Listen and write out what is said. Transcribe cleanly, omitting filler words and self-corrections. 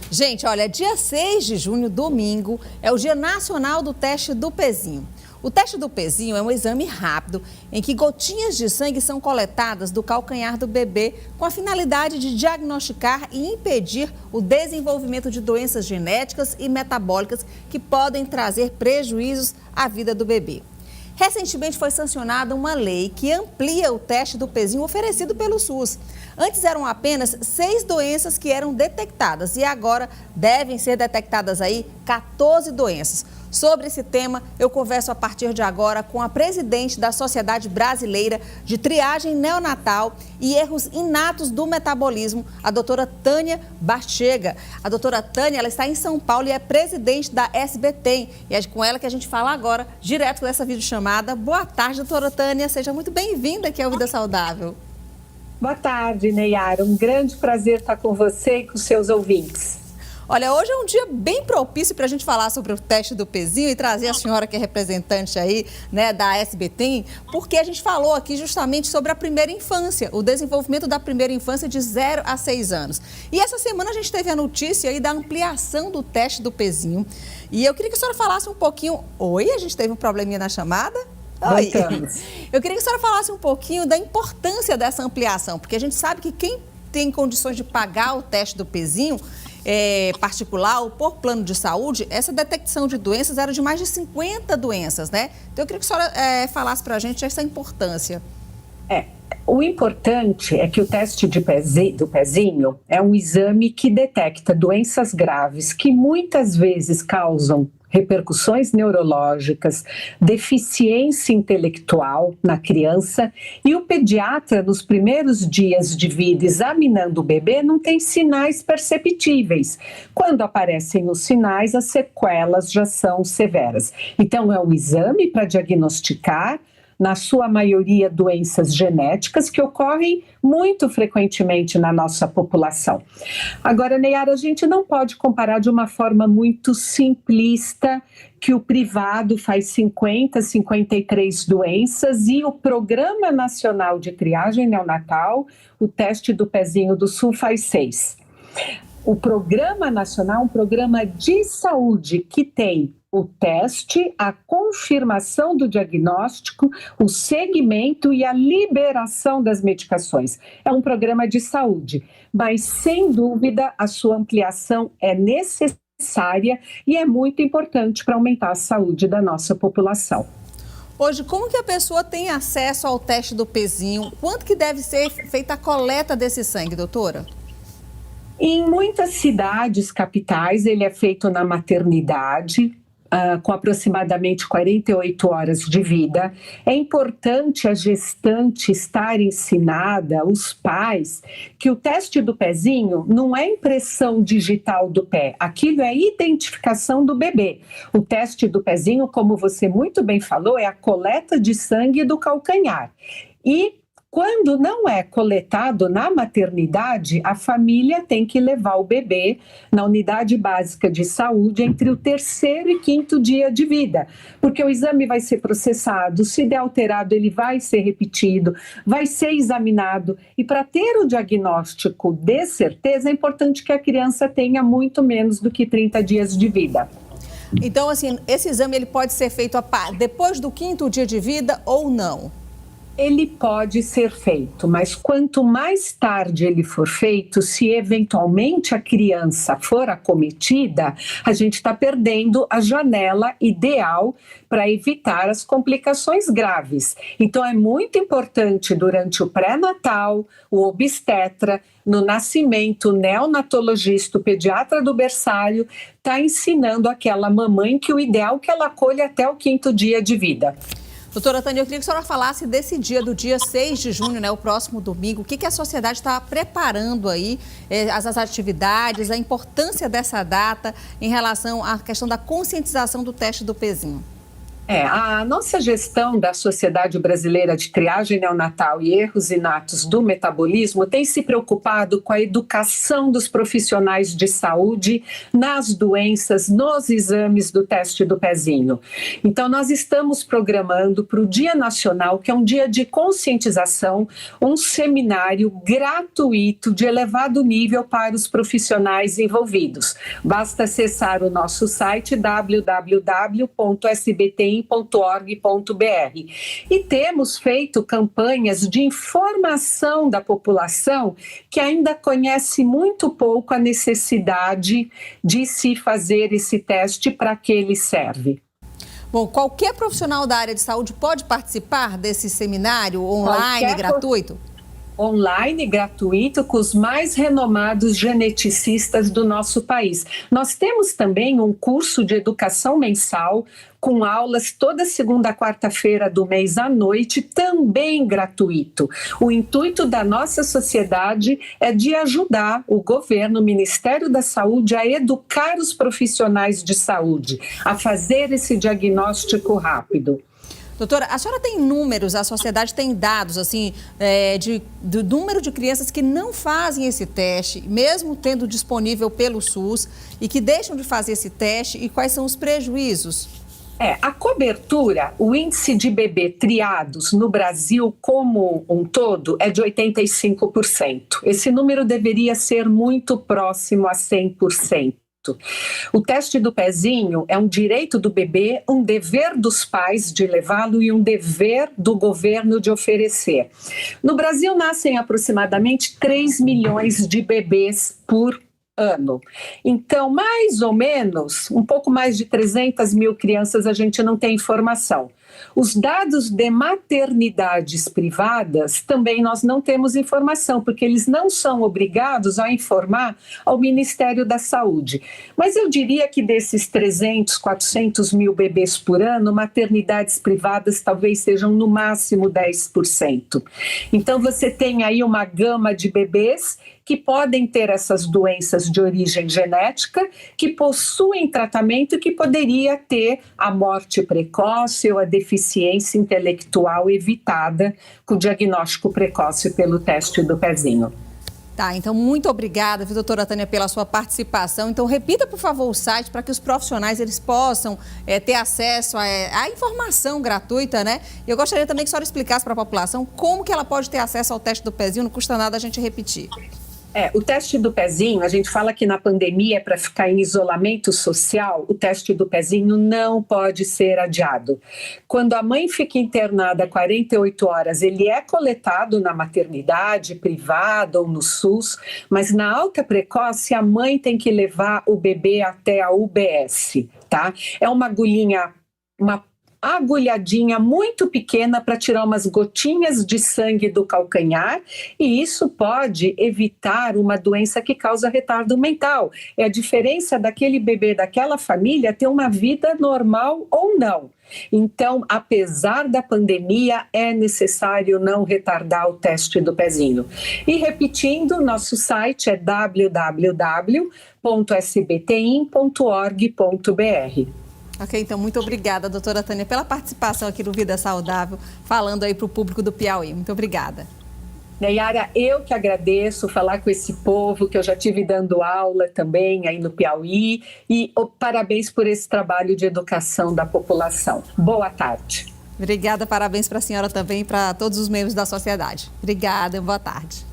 Gente, olha, dia 6 de junho, domingo, é o Dia Nacional do Teste do Pezinho. O teste do pezinho é um exame rápido em que gotinhas de sangue são coletadas do calcanhar do bebê com a finalidade de diagnosticar e impedir o desenvolvimento de doenças genéticas e metabólicas que podem trazer prejuízos à vida do bebê. Recentemente foi sancionada uma lei que amplia o teste do pezinho oferecido pelo SUS. Antes eram apenas 6 doenças que eram detectadas e agora devem ser detectadas aí 14 doenças. Sobre esse tema, eu converso a partir de agora com a presidente da Sociedade Brasileira de Triagem Neonatal e Erros Inatos do Metabolismo, a doutora Tânia Barchega. A doutora Tânia, ela está em São Paulo e é presidente da SBTEM. E é com ela que a gente fala agora, direto dessa videochamada. Boa tarde, doutora Tânia. Seja muito bem-vinda aqui ao Vida Saudável. Boa tarde, Neyara. Um grande prazer estar com você e com seus ouvintes. Olha, hoje é um dia bem propício para a gente falar sobre o teste do pezinho e trazer a senhora que é representante aí, né, da SBTEM, porque a gente falou aqui justamente sobre a primeira infância, o desenvolvimento da primeira infância de 0 a 6 anos. E essa semana a gente teve a notícia aí da ampliação do teste do pezinho. E eu queria que a senhora falasse um pouquinho... Oi, a gente teve um probleminha na chamada? Oi. Eu queria que a senhora falasse um pouquinho da importância dessa ampliação, porque a gente sabe que quem tem condições de pagar o teste do pezinho particular ou por plano de saúde, essa detecção de doenças era de mais de 50 doenças, né? Então eu queria que a senhora falasse para a gente essa importância. O importante é que o teste do pezinho é um exame que detecta doenças graves que muitas vezes causam repercussões neurológicas, deficiência intelectual na criança, e o pediatra, nos primeiros dias de vida, examinando o bebê, não tem sinais perceptíveis. Quando aparecem os sinais, as sequelas já são severas. Então, é um exame para diagnosticar, na sua maioria, doenças genéticas que ocorrem muito frequentemente na nossa população. Agora, Neyara, a gente não pode comparar de uma forma muito simplista que o privado faz 50, 53 doenças e o Programa Nacional de Triagem Neonatal, o teste do pezinho do Sul, faz 6. O Programa Nacional é um programa de saúde que tem o teste, a confirmação do diagnóstico, o segmento e a liberação das medicações. É um programa de saúde, mas sem dúvida a sua ampliação é necessária e é muito importante para aumentar a saúde da nossa população. Hoje, como que a pessoa tem acesso ao teste do pezinho? Quanto que deve ser feita a coleta desse sangue, doutora? Em muitas cidades capitais, ele é feito na maternidade, com aproximadamente 48 horas de vida. É importante a gestante estar ensinada, os pais, que o teste do pezinho não é impressão digital do pé, aquilo é identificação do bebê. O teste do pezinho, como você muito bem falou, é a coleta de sangue do calcanhar. E quando não é coletado na maternidade, a família tem que levar o bebê na unidade básica de saúde entre o 3º e 5º dia de vida, porque o exame vai ser processado, se der alterado ele vai ser repetido, vai ser examinado, e para ter o diagnóstico de certeza é importante que a criança tenha muito menos do que 30 dias de vida. Então, assim, esse exame ele pode ser feito depois do 5º dia de vida ou não? Ele pode ser feito, mas quanto mais tarde ele for feito, se eventualmente a criança for acometida, a gente está perdendo a janela ideal para evitar as complicações graves. Então é muito importante durante o pré-natal, o obstetra, no nascimento, o neonatologista, o pediatra do berçário, está ensinando aquela mamãe que o ideal é que ela acolha até o 5º dia de vida. Doutora Tânia, eu queria que a senhora falasse desse dia, do dia 6 de junho, né, o próximo domingo. O que a sociedade está preparando aí, as atividades, a importância dessa data em relação à questão da conscientização do teste do pezinho? A nossa gestão da Sociedade Brasileira de Triagem Neonatal e Erros Inatos do Metabolismo tem se preocupado com a educação dos profissionais de saúde nas doenças, nos exames do teste do pezinho. Então, nós estamos programando para o Dia Nacional, que é um dia de conscientização, um seminário gratuito de elevado nível para os profissionais envolvidos. Basta acessar o nosso site www.sbti.org.br e temos feito campanhas de informação da população que ainda conhece muito pouco a necessidade de se fazer esse teste, para que ele serve. Bom, qualquer profissional da área de saúde pode participar desse seminário online gratuito? Online, gratuito, com os mais renomados geneticistas do nosso país. Nós temos também um curso de educação mensal com aulas toda segunda, quarta-feira do mês à noite, também gratuito. O intuito da nossa sociedade é de ajudar o governo, o Ministério da Saúde, a educar os profissionais de saúde, a fazer esse diagnóstico rápido. Doutora, a senhora tem números, a sociedade tem dados, assim, do número de crianças que não fazem esse teste, mesmo tendo disponível pelo SUS, e que deixam de fazer esse teste, e quais são os prejuízos? A cobertura, o índice de bebê triados no Brasil como um todo é de 85%. Esse número deveria ser muito próximo a 100%. O teste do pezinho é um direito do bebê, um dever dos pais de levá-lo e um dever do governo de oferecer. No Brasil nascem aproximadamente 3 milhões de bebês por ano. Então, mais ou menos, um pouco mais de 300 mil crianças a gente não tem informação. Os dados de maternidades privadas também nós não temos informação, porque eles não são obrigados a informar ao Ministério da Saúde. Mas eu diria que desses 300, 400 mil bebês por ano, maternidades privadas talvez sejam no máximo 10%. Então você tem aí uma gama de bebês que podem ter essas doenças de origem genética, que possuem tratamento e que poderia ter a morte precoce ou a deficiência intelectual evitada com o diagnóstico precoce pelo teste do pezinho. Tá, então muito obrigada, viu, doutora Tânia, pela sua participação. Então repita, por favor, o site para que os profissionais eles possam ter acesso à informação gratuita, né? Eu gostaria também que a senhora explicasse para a população como que ela pode ter acesso ao teste do pezinho, não custa nada a gente repetir. O teste do pezinho, a gente fala que na pandemia, para ficar em isolamento social, o teste do pezinho não pode ser adiado. Quando a mãe fica internada 48 horas, ele é coletado na maternidade privada ou no SUS, mas na alta precoce a mãe tem que levar o bebê até a UBS, tá? É uma agulhinha, uma agulhadinha muito pequena para tirar umas gotinhas de sangue do calcanhar, e isso pode evitar uma doença que causa retardo mental. É a diferença daquele bebê, daquela família ter uma vida normal ou não. Então, apesar da pandemia, é necessário não retardar o teste do pezinho. E repetindo, nosso site é www.sbtim.org.br. Ok, então muito obrigada, doutora Tânia, pela participação aqui no Vida Saudável, falando aí para o público do Piauí. Muito obrigada. Nayara, eu que agradeço falar com esse povo, que eu já tive dando aula também aí no Piauí, e parabéns por esse trabalho de educação da população. Boa tarde. Obrigada, parabéns para a senhora também e para todos os membros da sociedade. Obrigada, boa tarde.